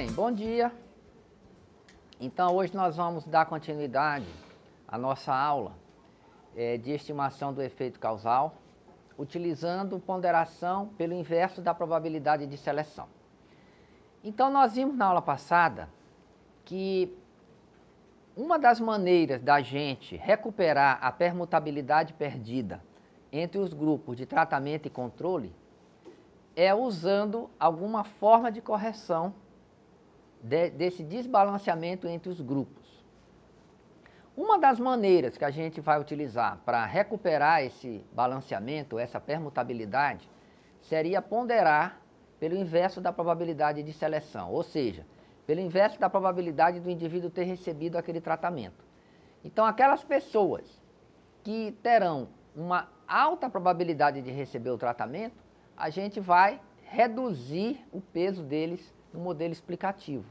bem, bom dia. Então hoje nós vamos dar continuidade à nossa aula de estimação do efeito causal, utilizando ponderação pelo inverso da probabilidade de seleção. Então nós vimos na aula passada que uma das maneiras da gente recuperar a permutabilidade perdida entre os grupos de tratamento e controle é usando alguma forma de correção desse desbalanceamento entre os grupos. Uma das maneiras que a gente vai utilizar para recuperar esse balanceamento, essa permutabilidade, seria ponderar pelo inverso da probabilidade de seleção, ou seja, pelo inverso da probabilidade do indivíduo ter recebido aquele tratamento. Então, aquelas pessoas que terão uma alta probabilidade de receber o tratamento, a gente vai reduzir o peso deles no modelo explicativo.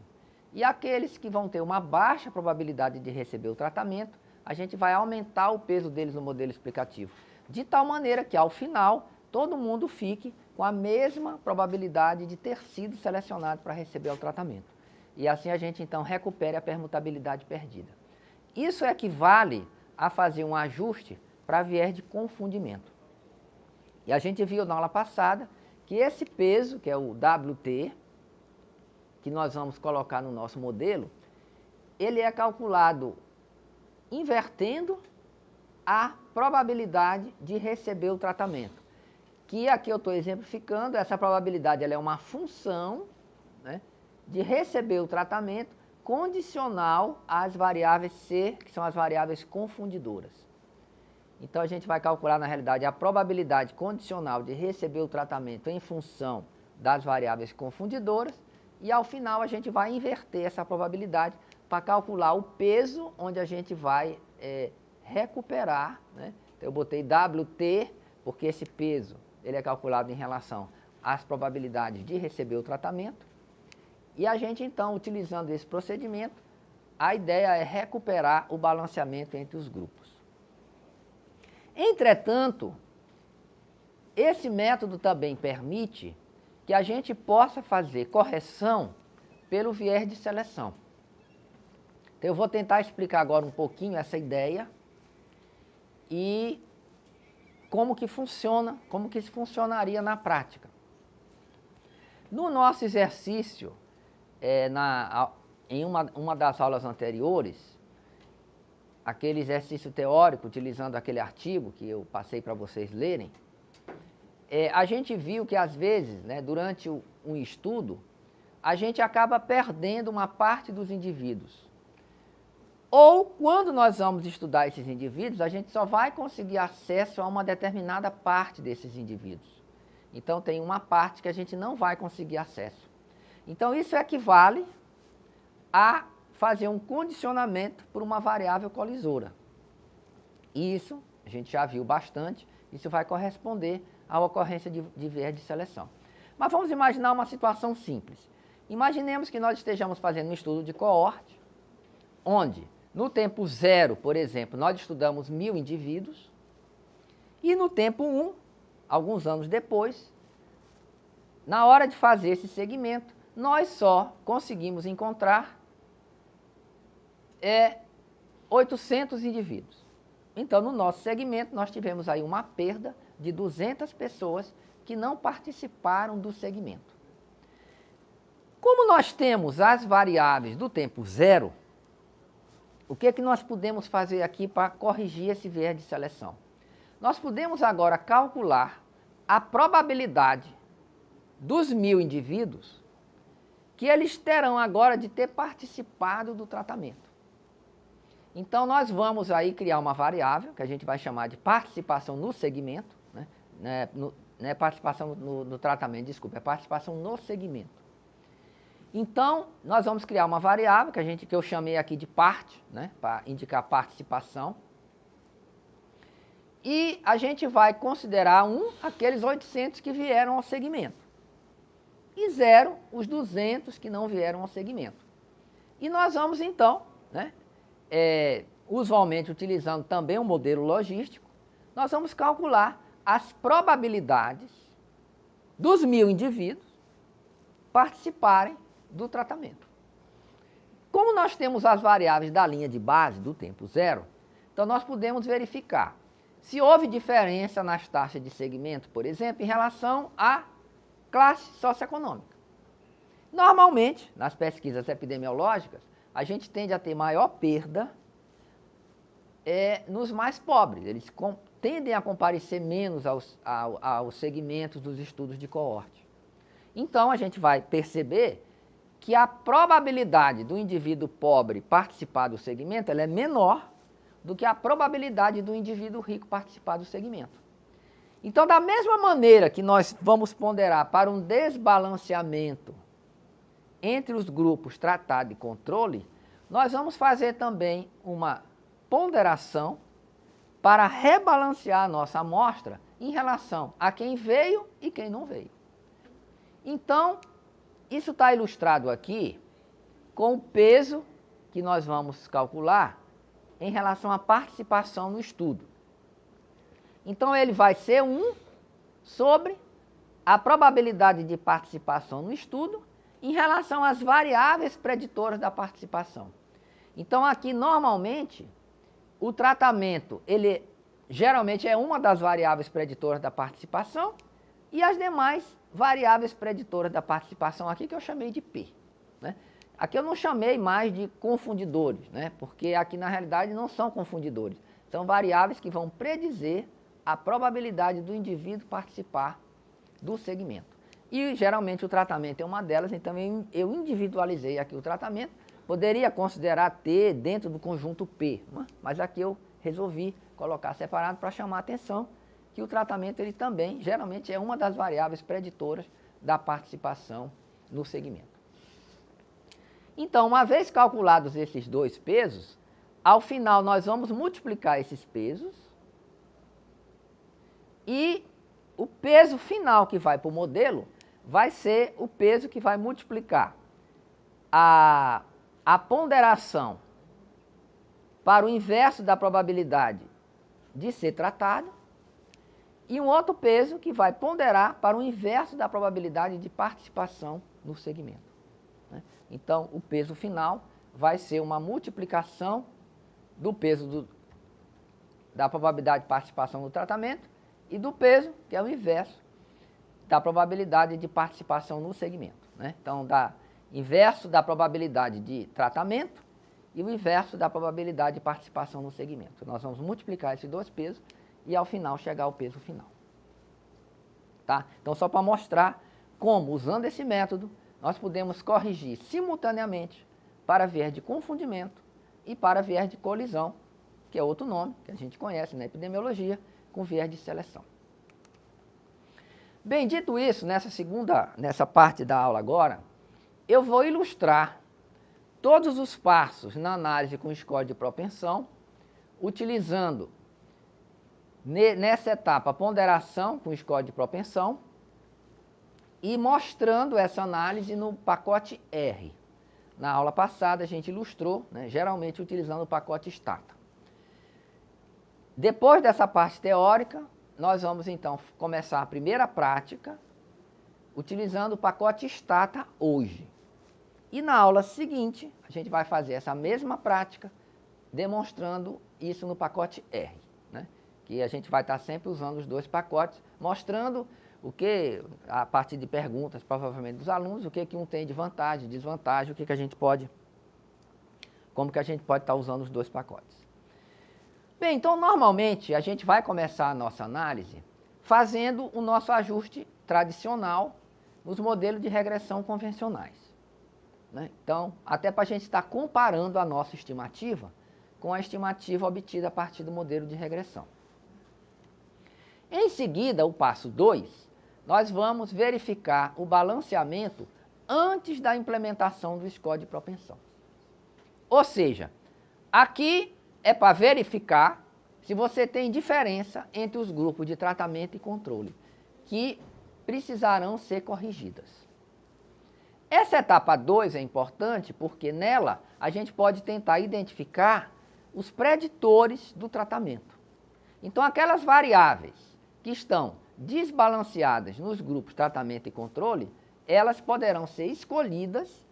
E aqueles que vão ter uma baixa probabilidade de receber o tratamento, a gente vai aumentar o peso deles no modelo explicativo, de tal maneira que, ao final, todo mundo fique com a mesma probabilidade de ter sido selecionado para receber o tratamento. E assim a gente, então, recupere a permutabilidade perdida. Isso equivale a fazer um ajuste para viés de confundimento. E a gente viu na aula passada que esse peso, que é o WT, que nós vamos colocar no nosso modelo, ele é calculado invertendo a probabilidade de receber o tratamento. Que aqui eu estou exemplificando, essa probabilidade ela é uma função, né, de receber o tratamento condicional às variáveis C, que são as variáveis confundidoras. Então a gente vai calcular, na realidade, a probabilidade condicional de receber o tratamento em função das variáveis confundidoras, e ao final a gente vai inverter essa probabilidade para calcular o peso onde a gente vai recuperar, né? Então, eu botei WT, porque esse peso ele é calculado em relação às probabilidades de receber o tratamento. E a gente, então, utilizando esse procedimento, a ideia é recuperar o balanceamento entre os grupos. Entretanto, esse método também permite que a gente possa fazer correção pelo viés de seleção. Então, eu vou tentar explicar agora um pouquinho essa ideia e como que funciona, como que isso funcionaria na prática. No nosso exercício, em uma das aulas anteriores, aquele exercício teórico, utilizando aquele artigo que eu passei para vocês lerem, a gente viu que às vezes, né, durante um estudo, a gente acaba perdendo uma parte dos indivíduos. Ou quando nós vamos estudar esses indivíduos, a gente só vai conseguir acesso a uma determinada parte desses indivíduos. Então tem uma parte que a gente não vai conseguir acesso. Então isso equivale a fazer um condicionamento por uma variável colisora. Isso a gente já viu bastante, isso vai corresponder à ocorrência de viés de seleção. Mas vamos imaginar uma situação simples. Imaginemos que nós estejamos fazendo um estudo de coorte, onde no tempo 0, por exemplo, nós estudamos 1000 indivíduos, e no tempo 1, alguns anos depois, na hora de fazer esse segmento, nós só conseguimos encontrar 800 indivíduos. Então, no nosso segmento, nós tivemos aí uma perda de 200 pessoas que não participaram do segmento. Como nós temos as variáveis do tempo 0, o que é que nós podemos fazer aqui para corrigir esse viés de seleção? Nós podemos agora calcular a probabilidade dos 1000 indivíduos que eles terão agora de ter participado do tratamento. Então, nós vamos aí criar uma variável, que a gente vai chamar de participação no segmento, né? Participação no tratamento, desculpa, é participação no segmento. Então, nós vamos criar uma variável, que eu chamei aqui de parte, né? Para indicar participação. E a gente vai considerar aqueles 800 que vieram ao segmento. E 0, os 200 que não vieram ao segmento. E nós vamos, então, né? Usualmente utilizando também um modelo logístico, nós vamos calcular as probabilidades dos 1000 indivíduos participarem do tratamento. Como nós temos as variáveis da linha de base do tempo zero, então nós podemos verificar se houve diferença nas taxas de segmento, por exemplo, em relação à classe socioeconômica. Normalmente, nas pesquisas epidemiológicas, a gente tende a ter maior perda nos mais pobres. Eles tendem a comparecer menos aos segmentos dos estudos de coorte. Então, a gente vai perceber que a probabilidade do indivíduo pobre participar do segmento ela é menor do que a probabilidade do indivíduo rico participar do segmento. Então, da mesma maneira que nós vamos ponderar para um desbalanceamento entre os grupos tratado e controle, nós vamos fazer também uma ponderação para rebalancear a nossa amostra em relação a quem veio e quem não veio. Então, isso está ilustrado aqui com o peso que nós vamos calcular em relação à participação no estudo. Então, ele vai ser 1 sobre a probabilidade de participação no estudo em relação às variáveis preditoras da participação. Então, aqui, normalmente, o tratamento, ele geralmente é uma das variáveis preditoras da participação e as demais variáveis preditoras da participação aqui que eu chamei de P. Né? Aqui eu não chamei mais de confundidores, né? Porque aqui na realidade não são confundidores. São variáveis que vão predizer a probabilidade do indivíduo participar do segmento. E geralmente o tratamento é uma delas, então eu individualizei aqui o tratamento. Poderia considerar T dentro do conjunto P, né? Mas aqui eu resolvi colocar separado para chamar a atenção que o tratamento ele também, geralmente, é uma das variáveis preditoras da participação no segmento. Então, uma vez calculados esses dois pesos, ao final nós vamos multiplicar esses pesos e o peso final que vai para o modelo vai ser o peso que vai multiplicar a ponderação para o inverso da probabilidade de ser tratado e um outro peso que vai ponderar para o inverso da probabilidade de participação no segmento. Né? Então, o peso final vai ser uma multiplicação do peso da probabilidade de participação no tratamento e do peso, que é o inverso, da probabilidade de participação no segmento. Né? Então, dá inverso da probabilidade de tratamento e o inverso da probabilidade de participação no segmento. Nós vamos multiplicar esses dois pesos e ao final chegar ao peso final. Tá? Então, só para mostrar como, usando esse método, nós podemos corrigir simultaneamente para viés de confundimento e para viés de colisão, que é outro nome que a gente conhece na epidemiologia, com viés de seleção. Bem, dito isso, nessa parte da aula agora, eu vou ilustrar todos os passos na análise com score de propensão, utilizando nessa etapa a ponderação com score de propensão e mostrando essa análise no pacote R. Na aula passada a gente ilustrou, né, geralmente utilizando o pacote Stata. Depois dessa parte teórica, nós vamos então começar a primeira prática utilizando o pacote Stata hoje. E na aula seguinte, a gente vai fazer essa mesma prática, demonstrando isso no pacote R, né? Que a gente vai estar sempre usando os dois pacotes, mostrando a partir de perguntas, provavelmente dos alunos, o que um tem de vantagem, desvantagem, como que a gente pode estar usando os dois pacotes. Bem, então, normalmente, a gente vai começar a nossa análise fazendo o nosso ajuste tradicional nos modelos de regressão convencionais. Né? Então, até para a gente estar comparando a nossa estimativa com a estimativa obtida a partir do modelo de regressão. Em seguida, o passo 2, nós vamos verificar o balanceamento antes da implementação do score de propensão. Ou seja, aqui é para verificar se você tem diferença entre os grupos de tratamento e controle, que precisarão ser corrigidas. Essa etapa 2 é importante porque nela a gente pode tentar identificar os preditores do tratamento. Então, aquelas variáveis que estão desbalanceadas nos grupos tratamento e controle, elas poderão ser escolhidas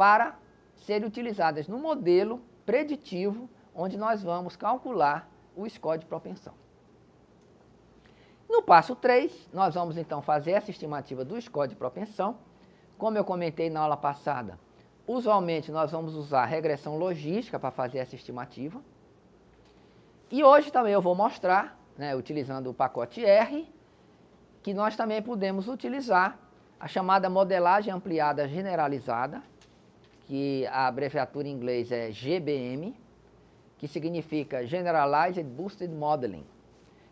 para serem utilizadas no modelo preditivo, onde nós vamos calcular o score de propensão. No passo 3, nós vamos então fazer essa estimativa do score de propensão. Como eu comentei na aula passada, usualmente nós vamos usar regressão logística para fazer essa estimativa. E hoje também eu vou mostrar, né, utilizando o pacote R, que nós também podemos utilizar a chamada modelagem ampliada generalizada, que a abreviatura em inglês é GBM, que significa Generalized Boosted Modeling,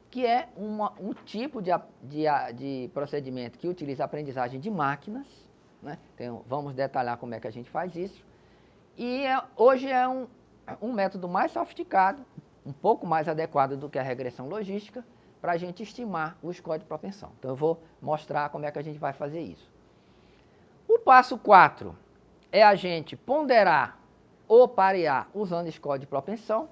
que é um tipo de procedimento que utiliza a aprendizagem de máquinas, né? Então, vamos detalhar como é que a gente faz isso. E hoje é um método mais sofisticado, um pouco mais adequado do que a regressão logística, para a gente estimar o score de propensão. Então eu vou mostrar como é que a gente vai fazer isso. O passo 4 é a gente ponderar ou parear usando score de propensão.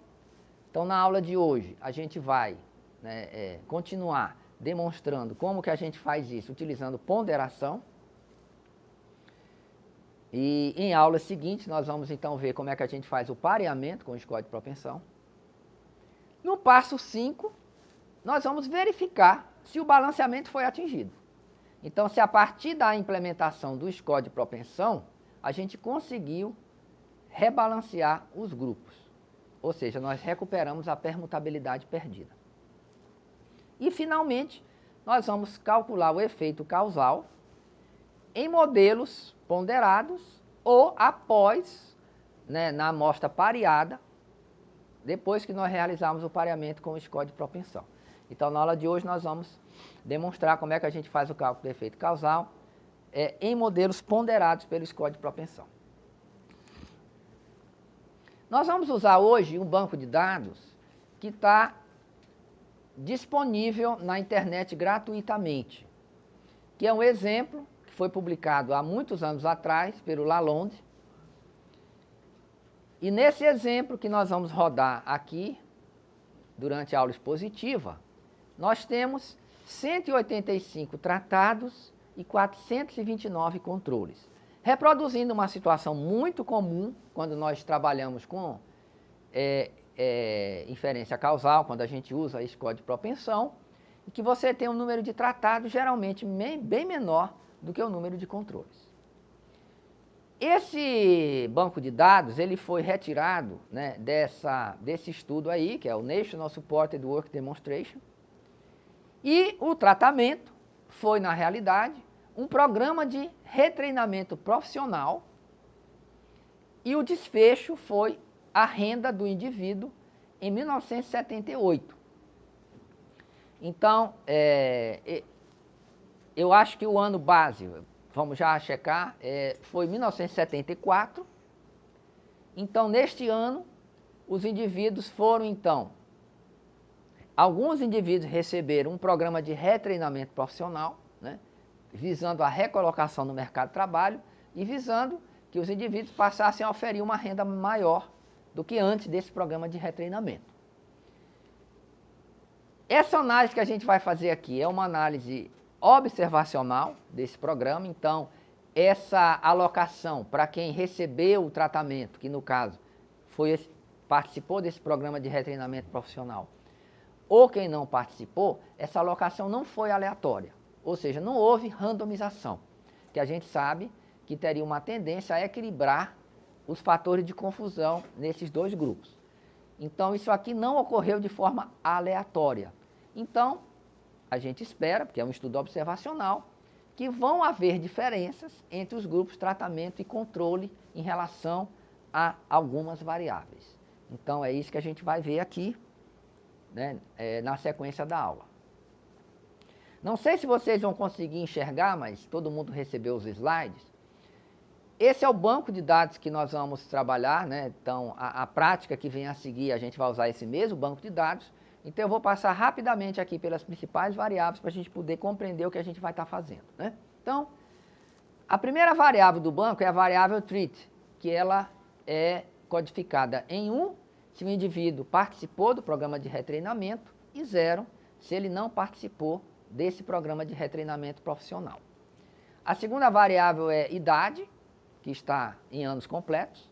Então na aula de hoje a gente vai, né, continuar demonstrando como que a gente faz isso utilizando ponderação. E em aulas seguintes nós vamos então ver como é que a gente faz o pareamento com o score de propensão. No passo 5, nós vamos verificar se o balanceamento foi atingido. Então, se a partir da implementação do score de propensão, a gente conseguiu rebalancear os grupos. Ou seja, nós recuperamos a permutabilidade perdida. E, finalmente, nós vamos calcular o efeito causal em modelos ponderados ou após, né, na amostra pareada, depois que nós realizarmos o pareamento com o score de propensão. Então, na aula de hoje, nós vamos demonstrar como é que a gente faz o cálculo do efeito causal em modelos ponderados pelo score de propensão. Nós vamos usar hoje um banco de dados que está disponível na internet gratuitamente, que é um exemplo que foi publicado há muitos anos atrás pelo Lalonde. E nesse exemplo que nós vamos rodar aqui, durante a aula expositiva, nós temos 185 tratados e 429 controles, reproduzindo uma situação muito comum quando nós trabalhamos com inferência causal, quando a gente usa a score de propensão, e que você tem um número de tratados geralmente bem menor do que o número de controles. Esse banco de dados ele foi retirado, né, desse estudo aí, que é o National Supported Work Demonstration, e o tratamento foi, na realidade, um programa de retreinamento profissional, e o desfecho foi a renda do indivíduo em 1978. Então, eu acho que o ano base, vamos já checar, foi 1974. Então, neste ano, os indivíduos foram, então, alguns indivíduos receberam um programa de retreinamento profissional, né, visando a recolocação no mercado de trabalho e visando que os indivíduos passassem a oferir uma renda maior do que antes desse programa de retreinamento. Essa análise que a gente vai fazer aqui é uma análise observacional desse programa. Então, essa alocação para quem recebeu o tratamento, que no caso participou desse programa de retreinamento profissional, ou quem não participou, essa alocação não foi aleatória, ou seja, não houve randomização, que a gente sabe que teria uma tendência a equilibrar os fatores de confusão nesses dois grupos. Então, isso aqui não ocorreu de forma aleatória. Então, a gente espera, porque é um estudo observacional, que vão haver diferenças entre os grupos tratamento e controle em relação a algumas variáveis. Então, é isso que a gente vai ver aqui, né, na sequência da aula. Não sei se vocês vão conseguir enxergar, mas todo mundo recebeu os slides. Esse é o banco de dados que nós vamos trabalhar, né? Então, a prática que vem a seguir, a gente vai usar esse mesmo banco de dados. Então, eu vou passar rapidamente aqui pelas principais variáveis para a gente poder compreender o que a gente vai estar fazendo, né? Então, a primeira variável do banco é a variável treat, que ela é codificada em 1, se o indivíduo participou do programa de retreinamento, e 0, se ele não participou desse programa de retreinamento profissional. A segunda variável é idade, que está em anos completos.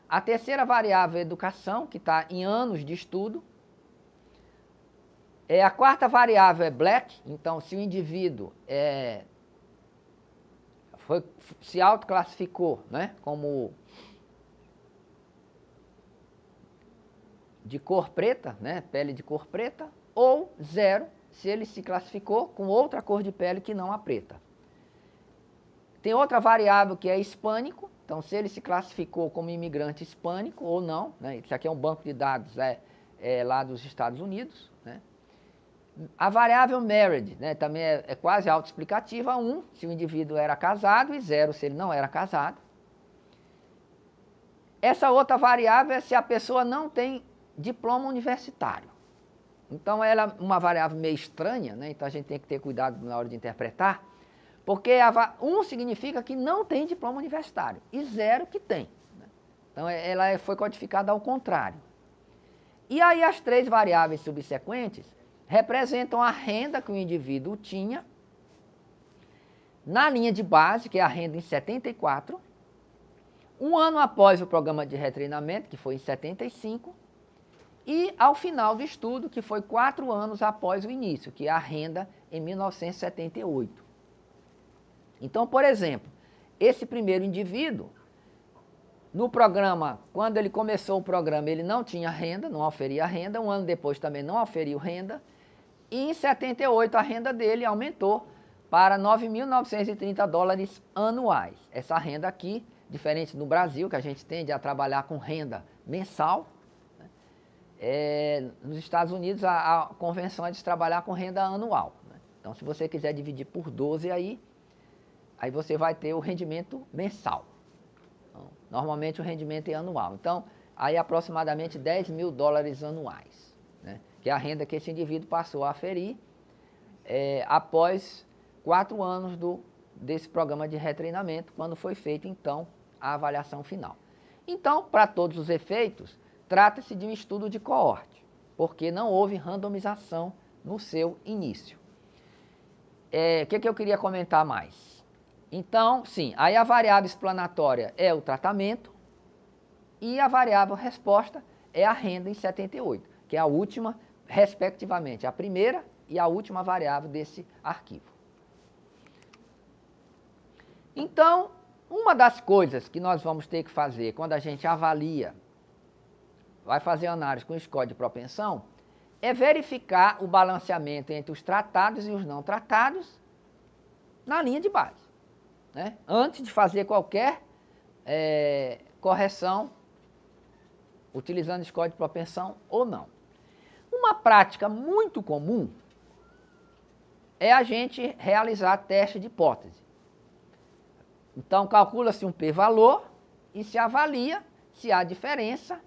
A terceira variável é educação, que está em anos de estudo. A quarta variável é black, então se o indivíduo se autoclassificou, né, como de cor preta, né, pele de cor preta, ou 0 se ele se classificou com outra cor de pele que não a preta. Tem outra variável que é hispânico, então se ele se classificou como imigrante hispânico ou não, né, isso aqui é um banco de dados lá dos Estados Unidos, né. A variável married, né, também é quase autoexplicativa, 1 se o indivíduo era casado e 0 se ele não era casado. Essa outra variável é se a pessoa não tem diploma universitário. Então ela é uma variável meio estranha, né, então a gente tem que ter cuidado na hora de interpretar, porque 1 significa que não tem diploma universitário e 0 que tem. Né? Então ela foi codificada ao contrário. E aí as 3 variáveis subsequentes representam a renda que o indivíduo tinha na linha de base, que é a renda em 74, um ano após o programa de retreinamento, que foi em 75, e ao final do estudo, que foi 4 anos após o início, que é a renda em 1978. Então, por exemplo, esse primeiro indivíduo, no programa, quando ele começou o programa, ele não tinha renda, não oferia renda, um ano depois também não oferiu renda, e em 78 a renda dele aumentou para 9.930 dólares anuais. Essa renda aqui, diferente do Brasil, que a gente tende a trabalhar com renda mensal, nos Estados Unidos a convenção é de trabalhar com renda anual. Né? Então, se você quiser dividir por 12 aí você vai ter o rendimento mensal. Então, normalmente o rendimento é anual. Então, aí aproximadamente 10 mil dólares anuais, né? Que é a renda que esse indivíduo passou a aferir após 4 anos desse programa de retreinamento, quando foi feita então a avaliação final. Então, para todos os efeitos, trata-se de um estudo de coorte, porque não houve randomização no seu início. O que eu queria comentar mais? Então, sim, aí a variável explanatória é o tratamento e a variável resposta é a renda em 78, que é a última, respectivamente, a primeira e a última variável desse arquivo. Então, uma das coisas que nós vamos ter que fazer quando a gente avalia, vai fazer análise com score de propensão, é verificar o balanceamento entre os tratados e os não tratados na linha de base. Né? Antes de fazer qualquer correção, utilizando score de propensão ou não. Uma prática muito comum é a gente realizar teste de hipótese. Então, calcula-se um p-valor e se avalia se há diferença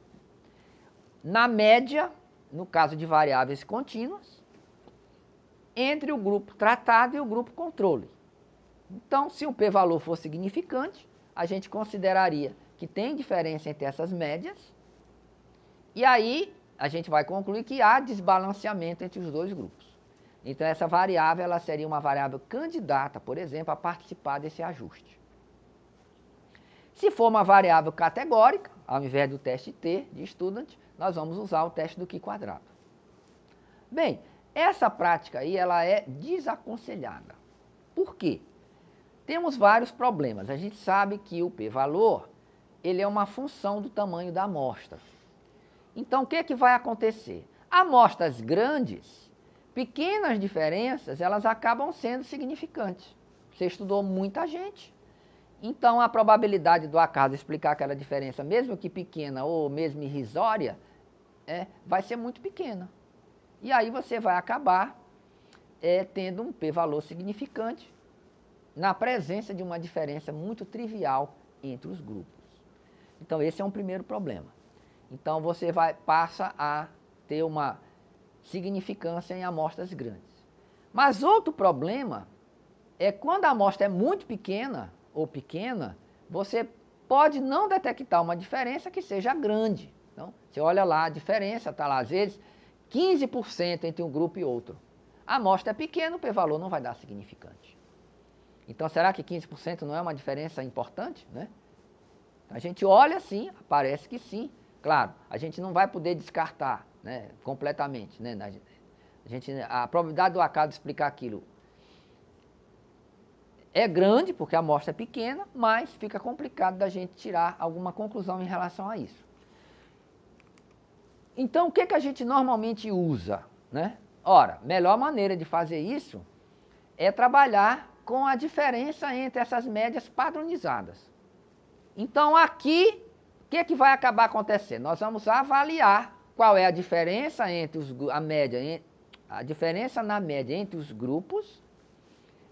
na média, no caso de variáveis contínuas, entre o grupo tratado e o grupo controle. Então, se o p-valor for significante, a gente consideraria que tem diferença entre essas médias, e aí a gente vai concluir que há desbalanceamento entre os dois grupos. Então, essa variável ela seria uma variável candidata, por exemplo, a participar desse ajuste. Se for uma variável categórica, ao invés do teste T de student, nós vamos usar o teste do Q quadrado. Bem, essa prática aí ela é desaconselhada. Por quê? Temos vários problemas. A gente sabe que o p-valor ele é uma função do tamanho da amostra. Então, o que vai acontecer? Amostras grandes, pequenas diferenças, elas acabam sendo significantes. Você estudou muita gente, então a probabilidade do acaso explicar aquela diferença, mesmo que pequena ou mesmo irrisória, vai ser muito pequena. E aí você vai acabar tendo um p-valor significante na presença de uma diferença muito trivial entre os grupos. Então esse é um primeiro problema. Então você passa a ter uma significância em amostras grandes. Mas outro problema é quando a amostra é muito pequena ou pequena, você pode não detectar uma diferença que seja grande. Então, você olha lá a diferença, está lá às vezes 15% entre um grupo e outro. A amostra é pequena, o p-valor não vai dar significante. Então, será que 15% não é uma diferença importante, né? A gente olha sim, parece que sim. Claro, a gente não vai poder descartar, né, completamente. Né? A probabilidade do acaso explicar aquilo é grande, porque a amostra é pequena, mas fica complicado da gente tirar alguma conclusão em relação a isso. Então, o que a gente normalmente usa? Né? Ora, a melhor maneira de fazer isso é trabalhar com a diferença entre essas médias padronizadas. Então, aqui, o que vai acabar acontecendo? Nós vamos avaliar qual é a diferença entre a diferença na média entre os grupos,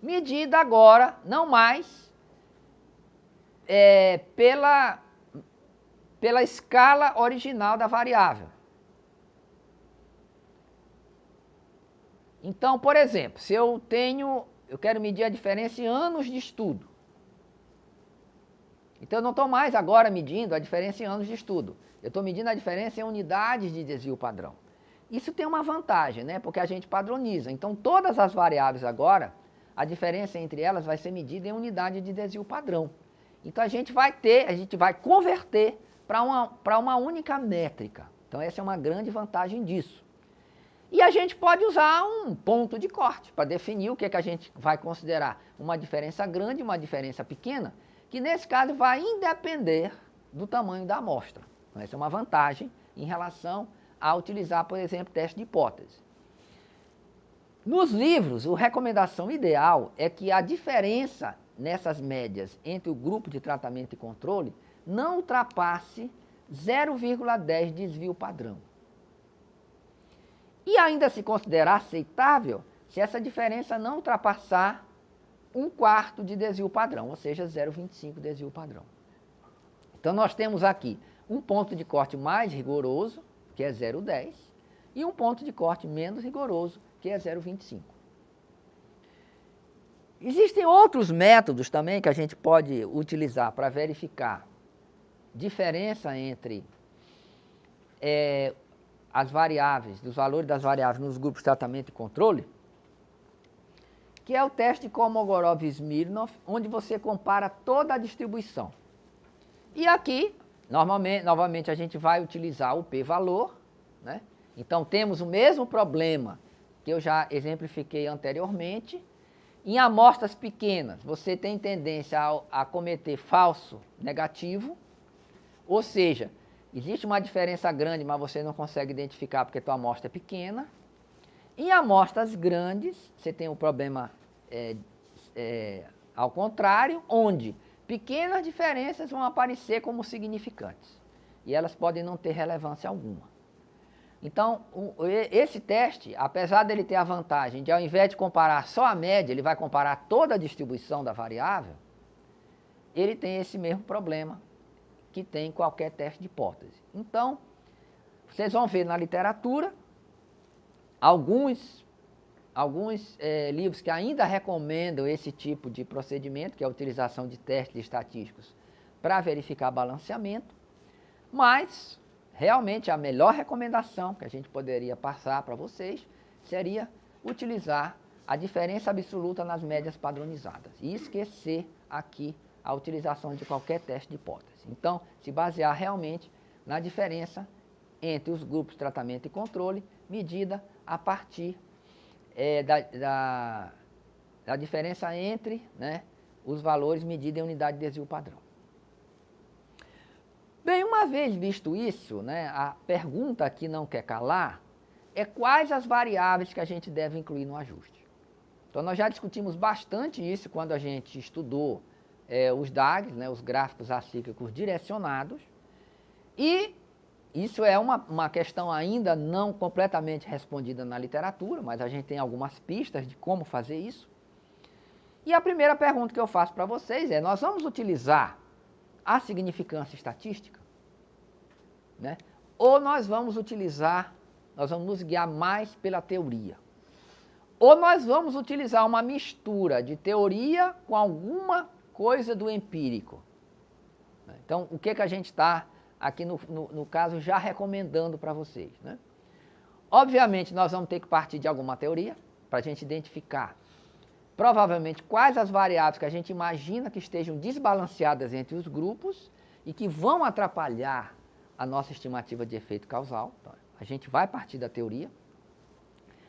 medida agora, não mais pela escala original da variável. Então, por exemplo, se eu quero medir a diferença em anos de estudo. Então, eu não estou mais agora medindo a diferença em anos de estudo. Eu estou medindo a diferença em unidades de desvio padrão. Isso tem uma vantagem, né? Porque a gente padroniza. Então, todas as variáveis agora, a diferença entre elas vai ser medida em unidade de desvio padrão. Então, a gente vai converter para uma única métrica. Então, essa é uma grande vantagem disso. E a gente pode usar um ponto de corte para definir o que a gente vai considerar uma diferença grande e uma diferença pequena, que nesse caso vai independer do tamanho da amostra. Então, essa é uma vantagem em relação a utilizar, por exemplo, teste de hipótese. Nos livros, a recomendação ideal é que a diferença nessas médias entre o grupo de tratamento e controle não ultrapasse 0,10 desvio padrão. E ainda se considera aceitável se essa diferença não ultrapassar 1/4 de desvio padrão, ou seja, 0,25 desvio padrão. Então, nós temos aqui um ponto de corte mais rigoroso, que é 0,10, e um ponto de corte menos rigoroso, que é 0,25. Existem outros métodos também que a gente pode utilizar para verificar diferença entre as variáveis, dos valores das variáveis nos grupos de tratamento e controle, que é o teste Kolmogorov-Smirnov, onde você compara toda a distribuição. E aqui, novamente, a gente vai utilizar o p-valor, né? Então, temos o mesmo problema que eu já exemplifiquei anteriormente. Em amostras pequenas, você tem tendência a cometer falso negativo, ou seja, existe uma diferença grande, mas você não consegue identificar porque a tua amostra é pequena. Em amostras grandes, você tem o problema ao contrário, onde pequenas diferenças vão aparecer como significantes. E elas podem não ter relevância alguma. Então, esse teste, apesar dele ter a vantagem de, ao invés de comparar só a média, ele vai comparar toda a distribuição da variável, ele tem esse mesmo problema que tem qualquer teste de hipótese. Então, vocês vão ver na literatura alguns livros que ainda recomendam esse tipo de procedimento, que é a utilização de testes estatísticos para verificar balanceamento, mas realmente a melhor recomendação que a gente poderia passar para vocês seria utilizar a diferença absoluta nas médias padronizadas e esquecer aqui a utilização de qualquer teste de hipótese. Então, se basear realmente na diferença entre os grupos de tratamento e controle, medida a partir da diferença entre, né, os valores medidos em unidade de desvio padrão. Bem, uma vez visto isso, né, a pergunta que não quer calar é quais as variáveis que a gente deve incluir no ajuste. Então, nós já discutimos bastante isso quando a gente estudou os DAGs, né, os gráficos acíclicos direcionados, e isso é uma questão ainda não completamente respondida na literatura, mas a gente tem algumas pistas de como fazer isso. E a primeira pergunta que eu faço para vocês é: nós vamos utilizar a significância estatística? Né? Ou nós vamos nos guiar mais pela teoria? Ou nós vamos utilizar uma mistura de teoria com alguma coisa do empírico? Então, o que a gente está aqui no caso já recomendando para vocês, né? Obviamente, nós vamos ter que partir de alguma teoria para a gente identificar provavelmente quais as variáveis que a gente imagina que estejam desbalanceadas entre os grupos e que vão atrapalhar a nossa estimativa de efeito causal. Então, a gente vai partir da teoria.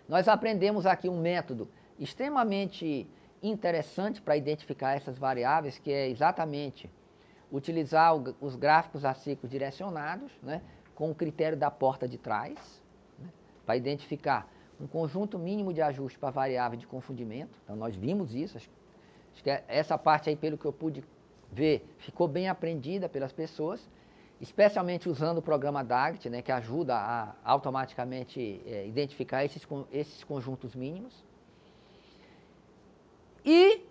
Nós aprendemos aqui um método extremamente interessante para identificar essas variáveis, que é exatamente utilizar os gráficos a ciclos direcionados, né, com o critério da porta de trás, né, para identificar um conjunto mínimo de ajuste para variável de confundimento. Então, nós vimos isso. Acho que essa parte aí, pelo que eu pude ver, ficou bem aprendida pelas pessoas, especialmente usando o programa DAGT, né, que ajuda a automaticamente identificar esses conjuntos mínimos. E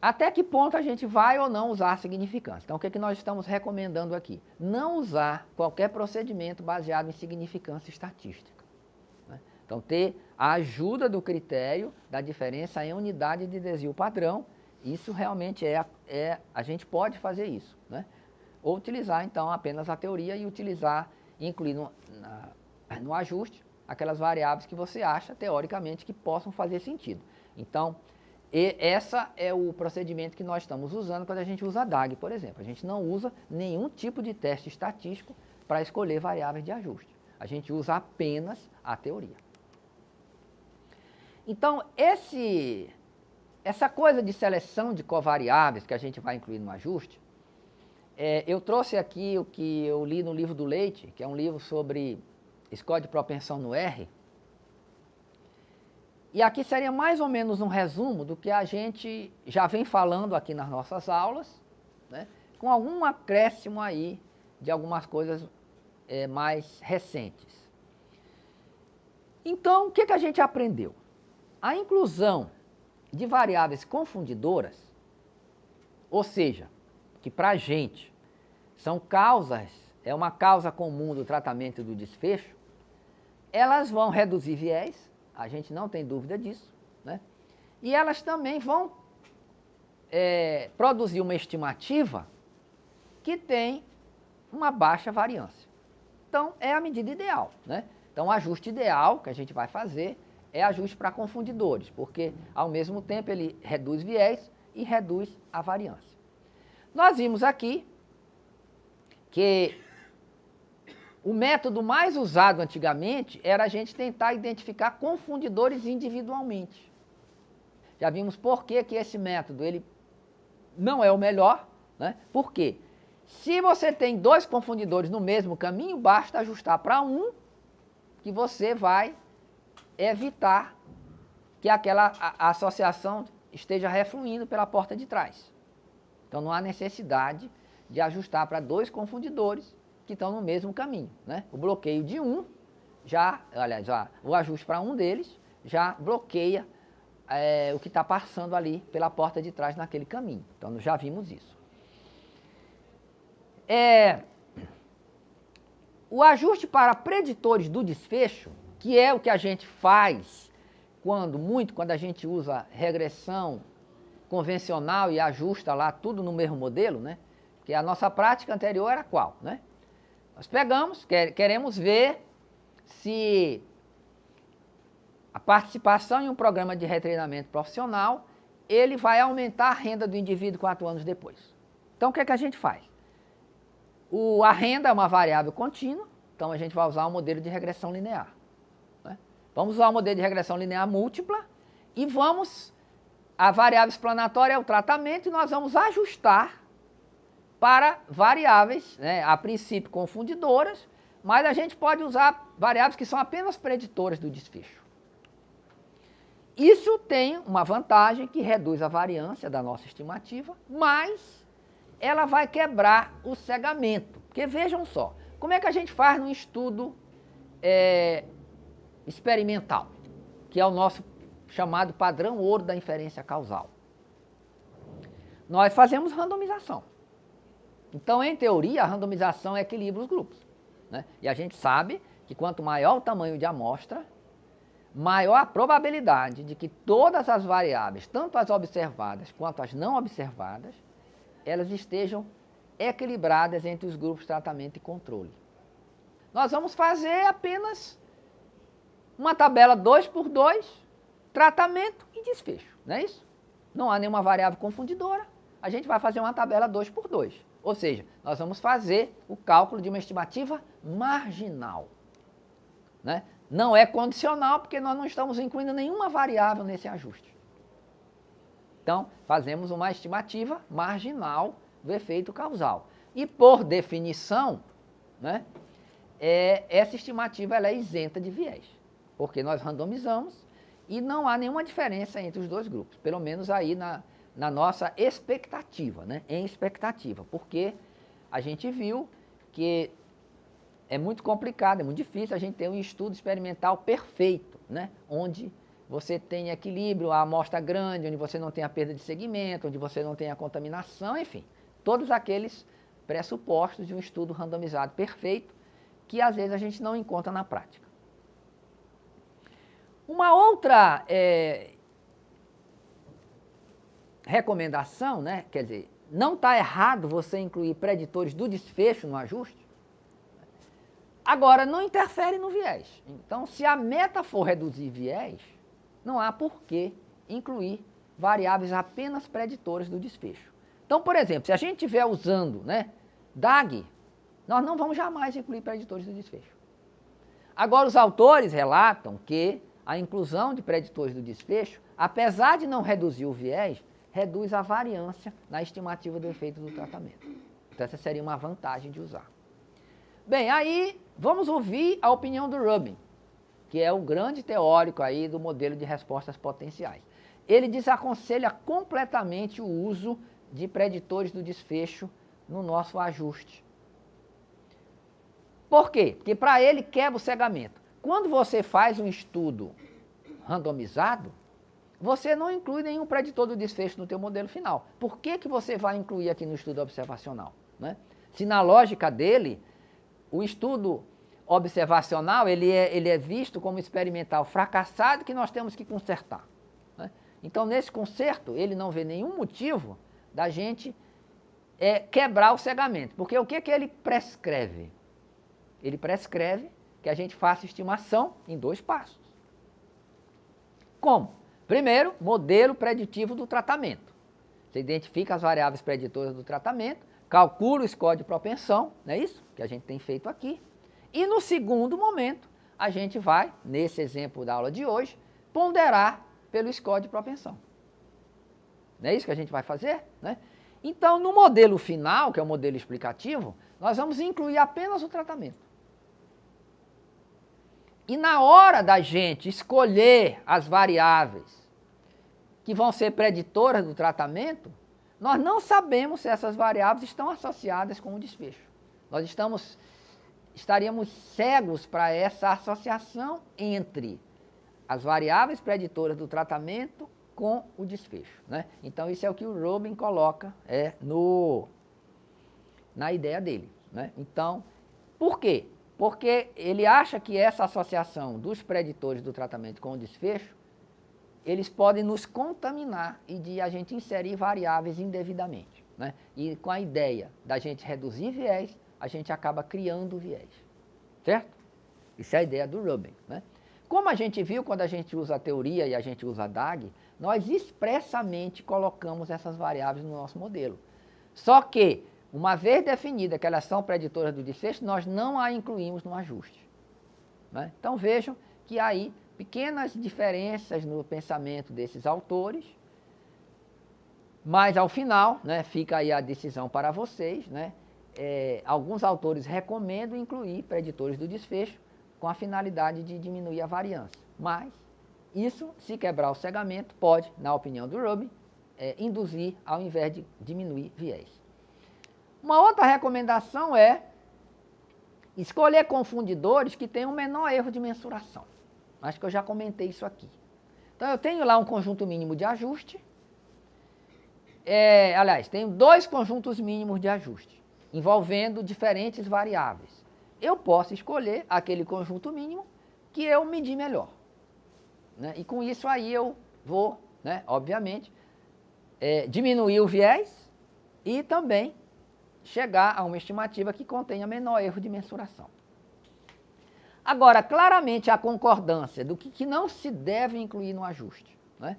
até que ponto a gente vai ou não usar a significância. Então, o que nós estamos recomendando aqui? Não usar qualquer procedimento baseado em significância estatística, né? Então, ter a ajuda do critério da diferença em unidade de desvio padrão. Isso realmente a gente pode fazer isso, né? Ou utilizar, então, apenas a teoria e incluir no ajuste aquelas variáveis que você acha, teoricamente, que possam fazer sentido. Então, esse é o procedimento que nós estamos usando quando a gente usa a DAG, por exemplo. A gente não usa nenhum tipo de teste estatístico para escolher variáveis de ajuste. A gente usa apenas a teoria. Então, essa coisa de seleção de covariáveis que a gente vai incluir no ajuste, eu trouxe aqui o que eu li no livro do Leite, que é um livro sobre score de propensão no R. E aqui seria mais ou menos um resumo do que a gente já vem falando aqui nas nossas aulas, né, com algum acréscimo aí de algumas coisas mais recentes. Então, o que a gente aprendeu? A inclusão de variáveis confundidoras, ou seja, que para a gente são é uma causa comum do tratamento do desfecho, elas vão reduzir viés, a gente não tem dúvida disso, né? E elas também vão produzir uma estimativa que tem uma baixa variância. Então, é a medida ideal, né? Então, o ajuste ideal que a gente vai fazer é ajuste para confundidores, porque, ao mesmo tempo, ele reduz viés e reduz a variância. Nós vimos aqui que o método mais usado antigamente era a gente tentar identificar confundidores individualmente. Já vimos por que esse método ele não é o melhor, né? Por quê? Se você tem dois confundidores no mesmo caminho, basta ajustar para um, que você vai evitar que aquela associação esteja refluindo pela porta de trás. Então não há necessidade de ajustar para dois confundidores que estão no mesmo caminho, né? O bloqueio de um, o ajuste para um deles já bloqueia o que está passando ali pela porta de trás naquele caminho. Então nós já vimos isso. O ajuste para preditores do desfecho, que é o que a gente faz quando a gente usa regressão convencional e ajusta lá tudo no mesmo modelo, né? Porque a nossa prática anterior era qual, né? Nós pegamos, queremos ver se a participação em um programa de retreinamento profissional, ele vai aumentar a renda do indivíduo 4 anos depois. Então, o que a gente faz? A renda é uma variável contínua, então a gente vai usar um modelo de regressão linear, né? Vamos usar um modelo de regressão linear múltipla e a variável explanatória é o tratamento e nós vamos ajustar para variáveis, né, a princípio confundidoras, mas a gente pode usar variáveis que são apenas preditoras do desfecho. Isso tem uma vantagem que reduz a variância da nossa estimativa, mas ela vai quebrar o cegamento. Porque vejam só, como é que a gente faz num estudo experimental, que é o nosso chamado padrão ouro da inferência causal? Nós fazemos randomização. Então, em teoria, a randomização equilibra os grupos, né? E a gente sabe que quanto maior o tamanho de amostra, maior a probabilidade de que todas as variáveis, tanto as observadas quanto as não observadas, elas estejam equilibradas entre os grupos de tratamento e controle. Nós vamos fazer apenas uma tabela 2x2, tratamento e desfecho, não é isso? Não há nenhuma variável confundidora, a gente vai fazer uma tabela 2x2. Ou seja, nós vamos fazer o cálculo de uma estimativa marginal, né? Não é condicional, porque nós não estamos incluindo nenhuma variável nesse ajuste. Então, fazemos uma estimativa marginal do efeito causal. E, por definição, né, essa estimativa ela é isenta de viés, porque nós randomizamos e não há nenhuma diferença entre os dois grupos, pelo menos aí na nossa expectativa, né, em expectativa, porque a gente viu que é muito complicado, é muito difícil a gente ter um estudo experimental perfeito, né, onde você tem equilíbrio, a amostra grande, onde você não tem a perda de segmento, onde você não tem a contaminação, enfim, todos aqueles pressupostos de um estudo randomizado perfeito que às vezes a gente não encontra na prática. Uma outra recomendação, né, quer dizer, não está errado você incluir preditores do desfecho no ajuste, agora não interfere no viés. Então, se a meta for reduzir viés, não há por que incluir variáveis apenas preditoras do desfecho. Então, por exemplo, se a gente estiver usando, né, DAG, nós não vamos jamais incluir preditores do desfecho. Agora, os autores relatam que a inclusão de preditores do desfecho, apesar de não reduzir o viés, reduz a variância na estimativa do efeito do tratamento. Então, essa seria uma vantagem de usar. Bem, aí vamos ouvir a opinião do Rubin, que é o grande teórico aí do modelo de respostas potenciais. Ele desaconselha completamente o uso de preditores do desfecho no nosso ajuste. Por quê? Porque para ele quebra o cegamento. Quando você faz um estudo randomizado, você não inclui nenhum preditor do desfecho no teu modelo final. Por que você vai incluir aqui no estudo observacional, né? Se na lógica dele, o estudo observacional ele é visto como experimental fracassado que nós temos que consertar, né? Então, nesse conserto, ele não vê nenhum motivo da gente quebrar o cegamento. Porque o que ele prescreve? Ele prescreve que a gente faça estimação em 2 passos. Como? Primeiro, modelo preditivo do tratamento. Você identifica as variáveis preditoras do tratamento, calcula o score de propensão, não é isso? Que a gente tem feito aqui. E no segundo momento, a gente vai, nesse exemplo da aula de hoje, ponderar pelo score de propensão. Não é isso que a gente vai fazer, né? Então, no modelo final, que é o modelo explicativo, nós vamos incluir apenas o tratamento. E na hora da gente escolher as variáveis que vão ser preditoras do tratamento, nós não sabemos se essas variáveis estão associadas com o desfecho. Nós estaríamos cegos para essa associação entre as variáveis preditoras do tratamento com o desfecho, né? Então, isso é o que o Rubin coloca na ideia dele, né? Então, por quê? Porque ele acha que essa associação dos preditores do tratamento com o desfecho, eles podem nos contaminar e de a gente inserir variáveis indevidamente, né? E com a ideia da gente reduzir viés, a gente acaba criando viés, certo? Isso é a ideia do Rubin, né? Como a gente viu quando a gente usa a teoria e a gente usa a DAG, nós expressamente colocamos essas variáveis no nosso modelo. Só que, uma vez definida que elas são preditoras do desfecho, nós não a incluímos no ajuste, né? Então vejam que aí pequenas diferenças no pensamento desses autores, mas ao final, né, fica aí a decisão para vocês, né? Alguns autores recomendam incluir preditores do desfecho com a finalidade de diminuir a variância, mas isso, se quebrar o cegamento, pode, na opinião do Rubin, induzir ao invés de diminuir viés. Uma outra recomendação é escolher confundidores que tenham menor erro de mensuração. Acho que eu já comentei isso aqui. Então, eu tenho lá um conjunto mínimo de ajuste. Aliás, tenho 2 conjuntos mínimos de ajuste, envolvendo diferentes variáveis. Eu posso escolher aquele conjunto mínimo que eu medi melhor, né? E com isso aí eu vou, né, obviamente, diminuir o viés e também chegar a uma estimativa que contenha menor erro de mensuração. Agora, claramente a concordância do que não se deve incluir no ajuste, né?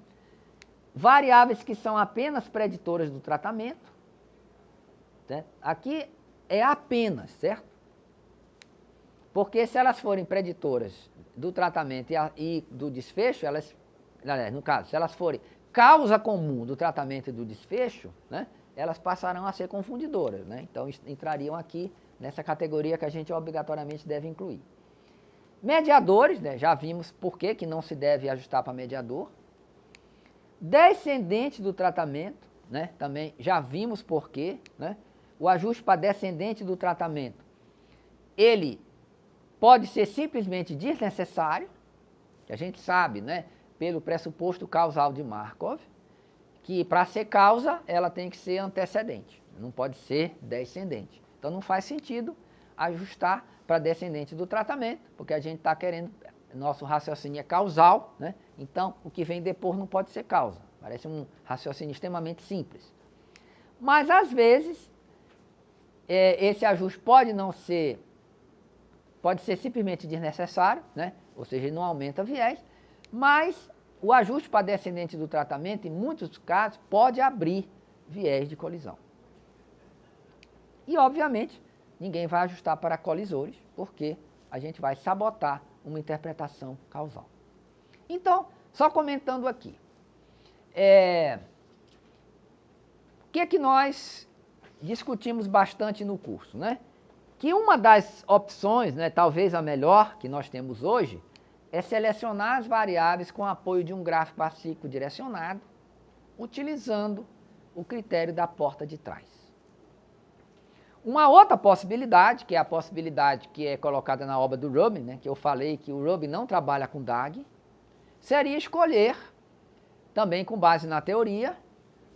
Variáveis que são apenas preditoras do tratamento, certo? Aqui é apenas, certo? Porque se elas forem preditoras do tratamento e do desfecho, elas, no caso, se elas forem causa comum do tratamento e do desfecho, né, elas passarão a ser confundidoras, né? Então entrariam aqui nessa categoria que a gente obrigatoriamente deve incluir. Mediadores, né, já vimos por que não se deve ajustar para mediador. Descendente do tratamento, né, também já vimos por quê, né? O ajuste para descendente do tratamento, ele pode ser simplesmente desnecessário, que a gente sabe, né, pelo pressuposto causal de Markov, que para ser causa, ela tem que ser antecedente, não pode ser descendente. Então não faz sentido ajustar para descendente do tratamento, porque a gente está querendo, nosso raciocínio é causal, né? Então o que vem depois não pode ser causa. Parece um raciocínio extremamente simples. Mas às vezes, esse ajuste pode ser simplesmente desnecessário, né? Ou seja, não aumenta viés, mas o ajuste para descendente do tratamento, em muitos casos, pode abrir viés de colisão. E, obviamente, ninguém vai ajustar para colisores, porque a gente vai sabotar uma interpretação causal. Então, só comentando aqui, o que nós discutimos bastante no curso, né? Que uma das opções, né, talvez a melhor que nós temos hoje, é selecionar as variáveis com apoio de um gráfico acíclico direcionado, utilizando o critério da porta de trás. Uma outra possibilidade, que é a possibilidade que é colocada na obra do Rubin, né, que eu falei que o Rubin não trabalha com DAG, seria escolher, também com base na teoria,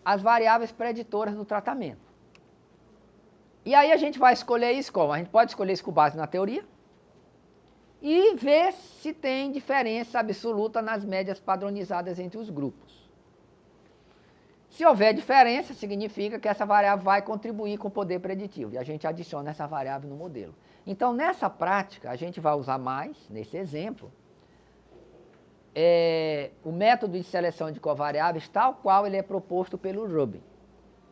as variáveis preditoras do tratamento. E aí a gente vai escolher isso como? A gente pode escolher isso com base na teoria e ver se tem diferença absoluta nas médias padronizadas entre os grupos. Se houver diferença, significa que essa variável vai contribuir com o poder preditivo. E a gente adiciona essa variável no modelo. Então, nessa prática, a gente vai usar mais, nesse exemplo, o método de seleção de covariáveis tal qual ele é proposto pelo Rubin.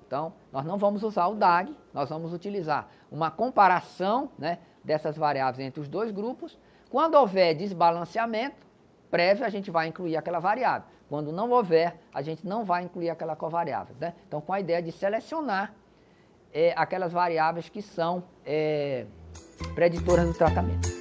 Então, nós não vamos usar o DAG, nós vamos utilizar uma comparação, né, dessas variáveis entre os dois grupos. Quando houver desbalanceamento prévio, a gente vai incluir aquela variável. Quando não houver, a gente não vai incluir aquela covariável, né? Então, com a ideia de selecionar aquelas variáveis que são preditoras do tratamento.